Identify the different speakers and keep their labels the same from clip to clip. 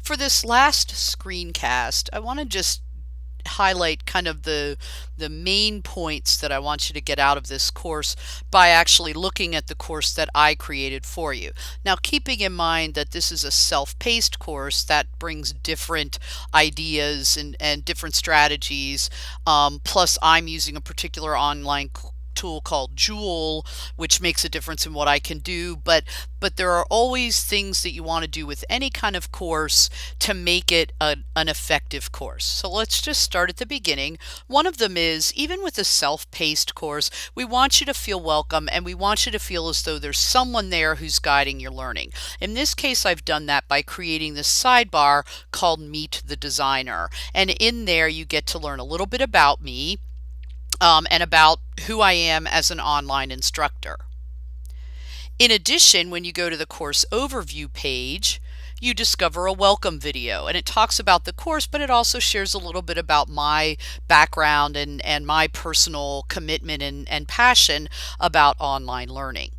Speaker 1: For this last screencast, I want to just highlight kind of the main points that I want you to get out of this course by actually looking at the course that I created for you. Now, keeping in mind that this is a self-paced course that brings different ideas and different strategies, plus I'm using a particular online tool called Joule, which makes a difference in what I can do, but there are always things that you want to do with any kind of course to make it an effective course. So let's just start at the beginning. One of them is, even with a self-paced course, we want you to feel welcome and we want you to feel as though there's someone there who's guiding your learning. In this case, I've done that by creating this sidebar called Meet the Designer. And in there, you get to learn a little bit about me, and about who I am as an online instructor. In addition, when you go to the course overview page, you discover a welcome video, and it talks about the course, but it also shares a little bit about my background and my personal commitment and passion about online learning.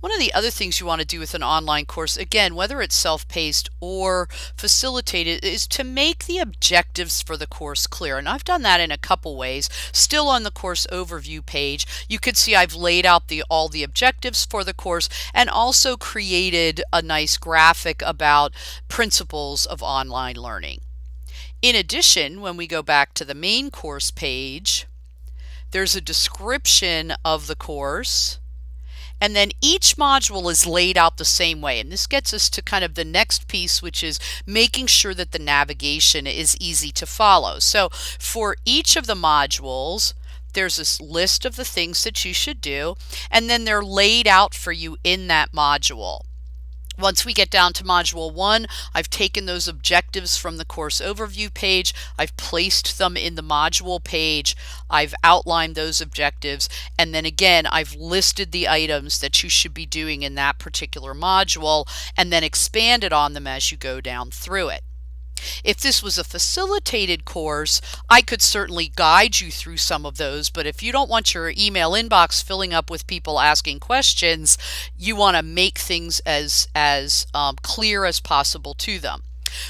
Speaker 1: One of the other things you want to do with an online course, again, whether it's self-paced or facilitated, is to make the objectives for the course clear. And I've done that in a couple ways. Still on the course overview page, you can see I've laid out all the objectives for the course and also created a nice graphic about principles of online learning. In addition, when we go back to the main course page, there's a description of the course. And then each module is laid out the same way. And this gets us to kind of the next piece, which is making sure that the navigation is easy to follow. So for each of the modules, there's this list of the things that you should do, and then they're laid out for you in that module. Once we get down to module 1, I've taken those objectives from the course overview page, I've placed them in the module page, I've outlined those objectives, and then again, I've listed the items that you should be doing in that particular module, and then expanded on them as you go down through it. If this was a facilitated course, I could certainly guide you through some of those, but if you don't want your email inbox filling up with people asking questions, you want to make things as clear as possible to them.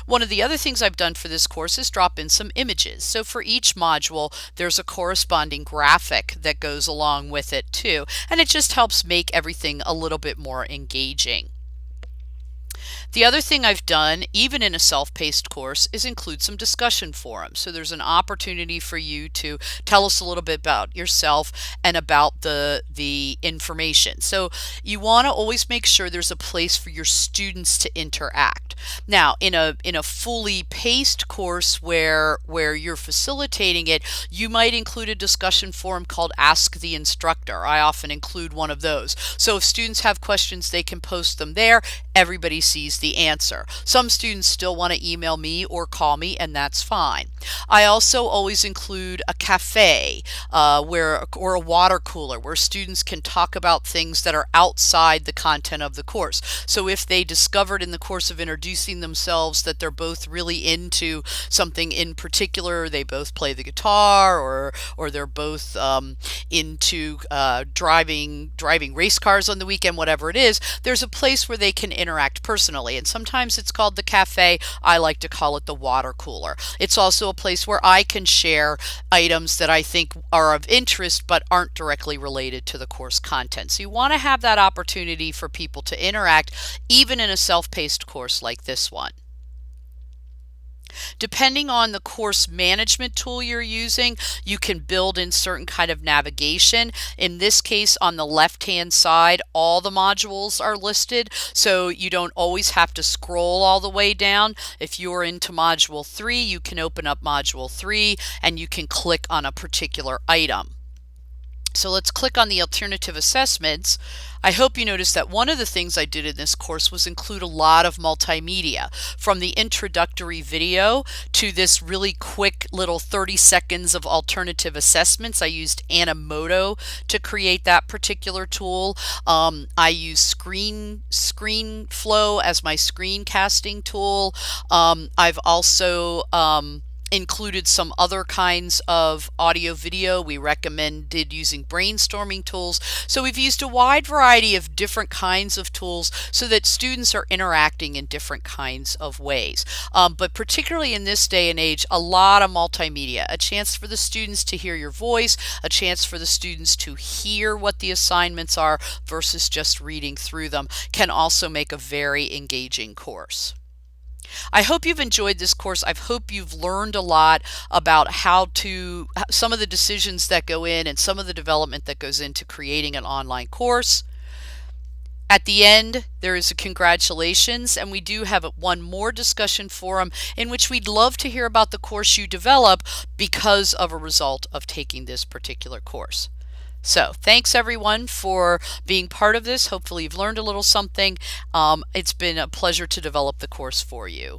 Speaker 1: One of the other things I've done for this course is drop in some images. So for each module, there's a corresponding graphic that goes along with it too, and it just helps make everything a little bit more engaging. The other thing I've done, even in a self-paced course, is include some discussion forums. So there's an opportunity for you to tell us a little bit about yourself and about the information. So you want to always make sure there's a place for your students to interact. Now, in a fully paced course where you're facilitating it, you might include a discussion forum called Ask the Instructor. I often include one of those. So if students have questions, they can post them there. Everybody sees the answer. Some students still want to email me or call me, and that's fine. I also always include a cafe or a water cooler where students can talk about things that are outside the content of the course. So if they discovered in the course of introducing themselves that they're both really into something in particular, they both play the guitar, or they're both into driving race cars on the weekend, whatever it is, there's a place where they can interact personally. And sometimes it's called the cafe. I like to call it the water cooler. It's also a place where I can share items that I think are of interest but aren't directly related to the course content. So you want to have that opportunity for people to interact, even in a self-paced course like this one. Depending on the course management tool you're using, you can build in certain kind of navigation. In this case, on the left-hand side, all the modules are listed, so you don't always have to scroll all the way down. If you're into module 3, you can open up module 3 and you can click on a particular item. So let's click on the alternative assessments. I hope you noticed that one of the things I did in this course was include a lot of multimedia, from the introductory video to this really quick little 30 seconds of alternative assessments. I used Animoto to create that particular tool. I use ScreenFlow as my screencasting tool. I've also included some other kinds of audio video. We recommended using brainstorming tools. So we've used a wide variety of different kinds of tools so that students are interacting in different kinds of ways. But particularly in this day and age, a lot of multimedia, a chance for the students to hear your voice, a chance for the students to hear what the assignments are versus just reading through them, can also make a very engaging course. I hope you've enjoyed this course. I hope you've learned a lot about some of the decisions that go in and some of the development that goes into creating an online course. At the end, there is a congratulations, and we do have one more discussion forum in which we'd love to hear about the course you develop because of a result of taking this particular course. So thanks everyone for being part of this. Hopefully you've learned a little something. It's been a pleasure to develop the course for you.